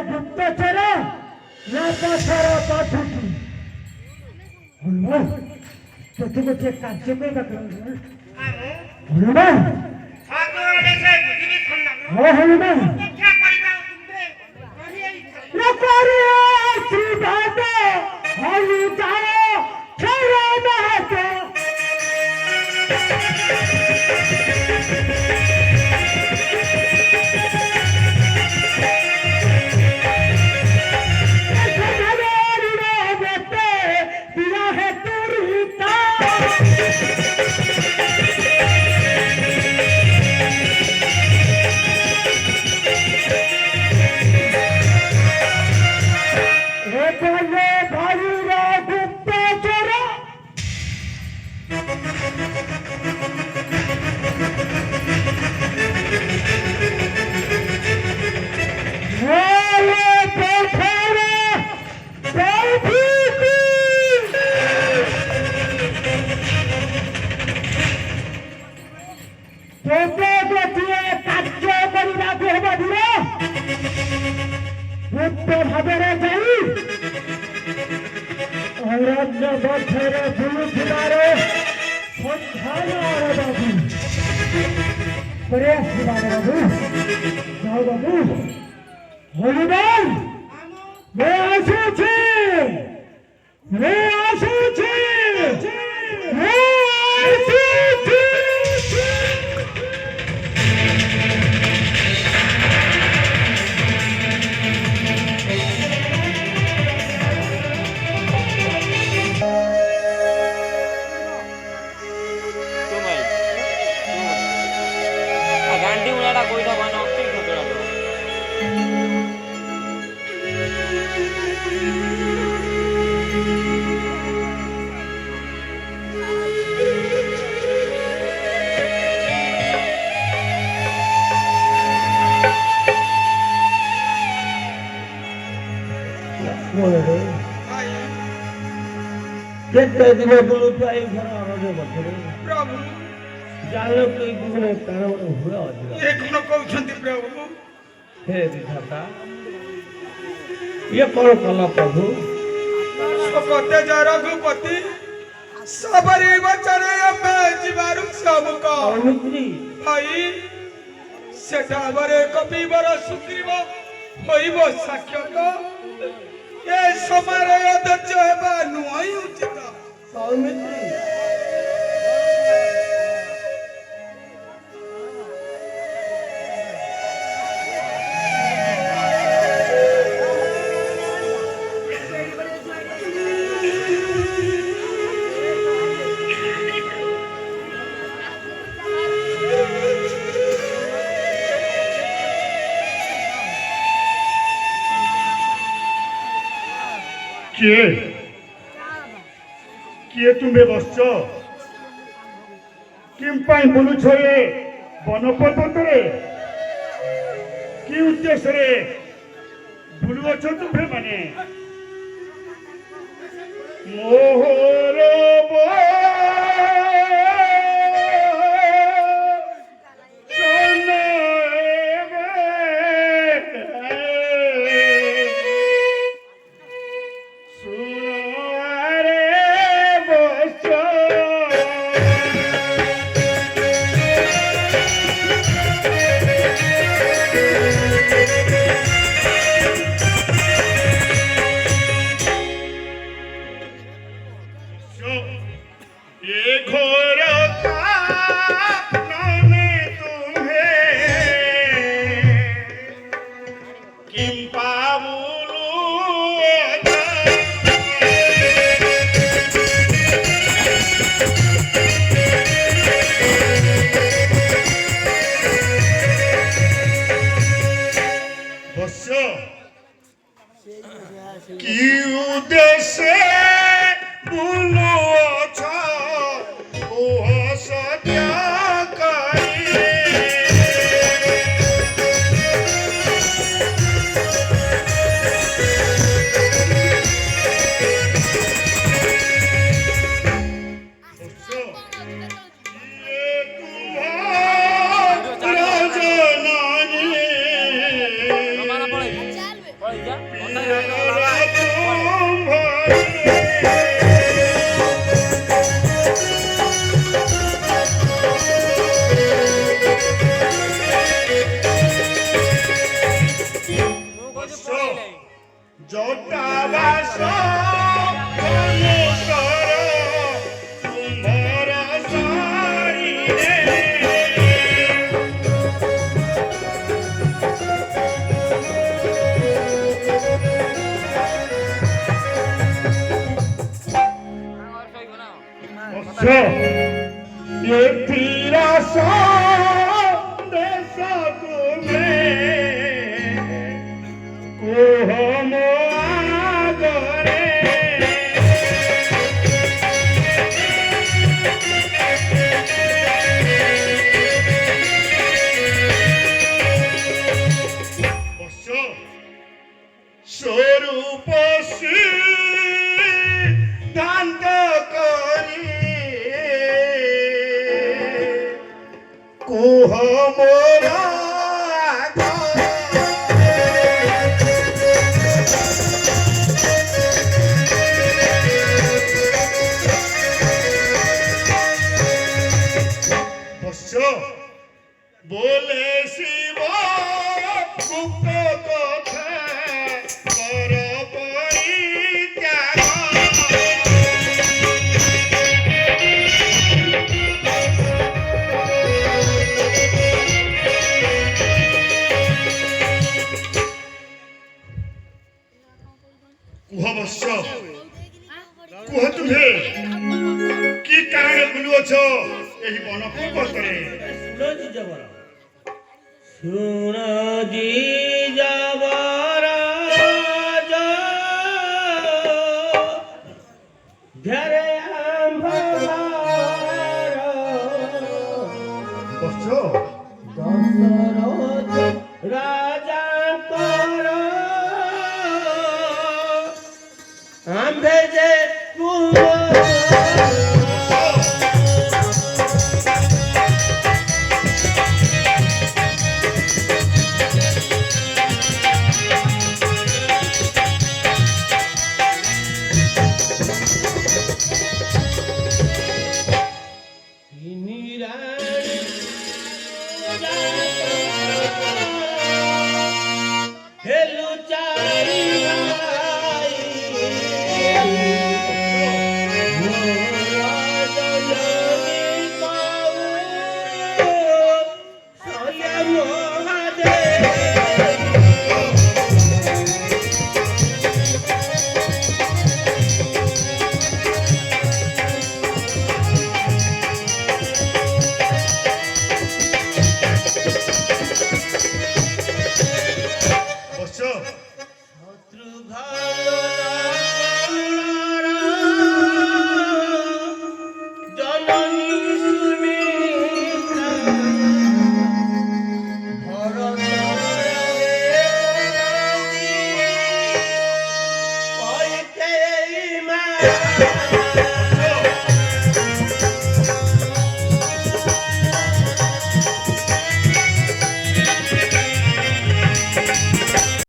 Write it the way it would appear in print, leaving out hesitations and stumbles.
गुप्तचर तोते गोटे कार्य हनुमान हाँ हनुमान ये कौन कला प्रभु रघुपति सबरी बचने जीवारु सबको भाई सेटा बरे कपिवर सुग्रीव होइब साक्षात ए समय अध्यक्ष हेबा नुई उचित सौमित्री किए तुम्हें बसच कि बुलुछ ये वन पर्वत कि उद्देश्य बुलुच तुम्हें माने मोहर ये घोर नामे तुम्हें किम पावुलु বৎস কি উদ্দেশ্যে বুলুছ কুহ সত্য কৰি জটাবাস অনুসর তুমর শরীরে এথির সন্দেশ তুমি কুহ মো আগরে বৎস স্বরূপ সিদ্ধান্ত করি কুহ মোর বৎস বলে শিব গুপ্ত কথা কর পরিত্যাগ কুহ বৎস কুহ তুমে কি কারণে বুলুଅଛ ଏହି ବନ ପର୍ବତରେ ସୁରଜି ଜବର ସୁରଜି ଜବର ଧ୍ୟରେ ଆମ୍ଭର ବତ୍ସ ଦଶରଥ ରାଜାଙ୍କର ଆମ୍ଭେ ଯେ Yeah.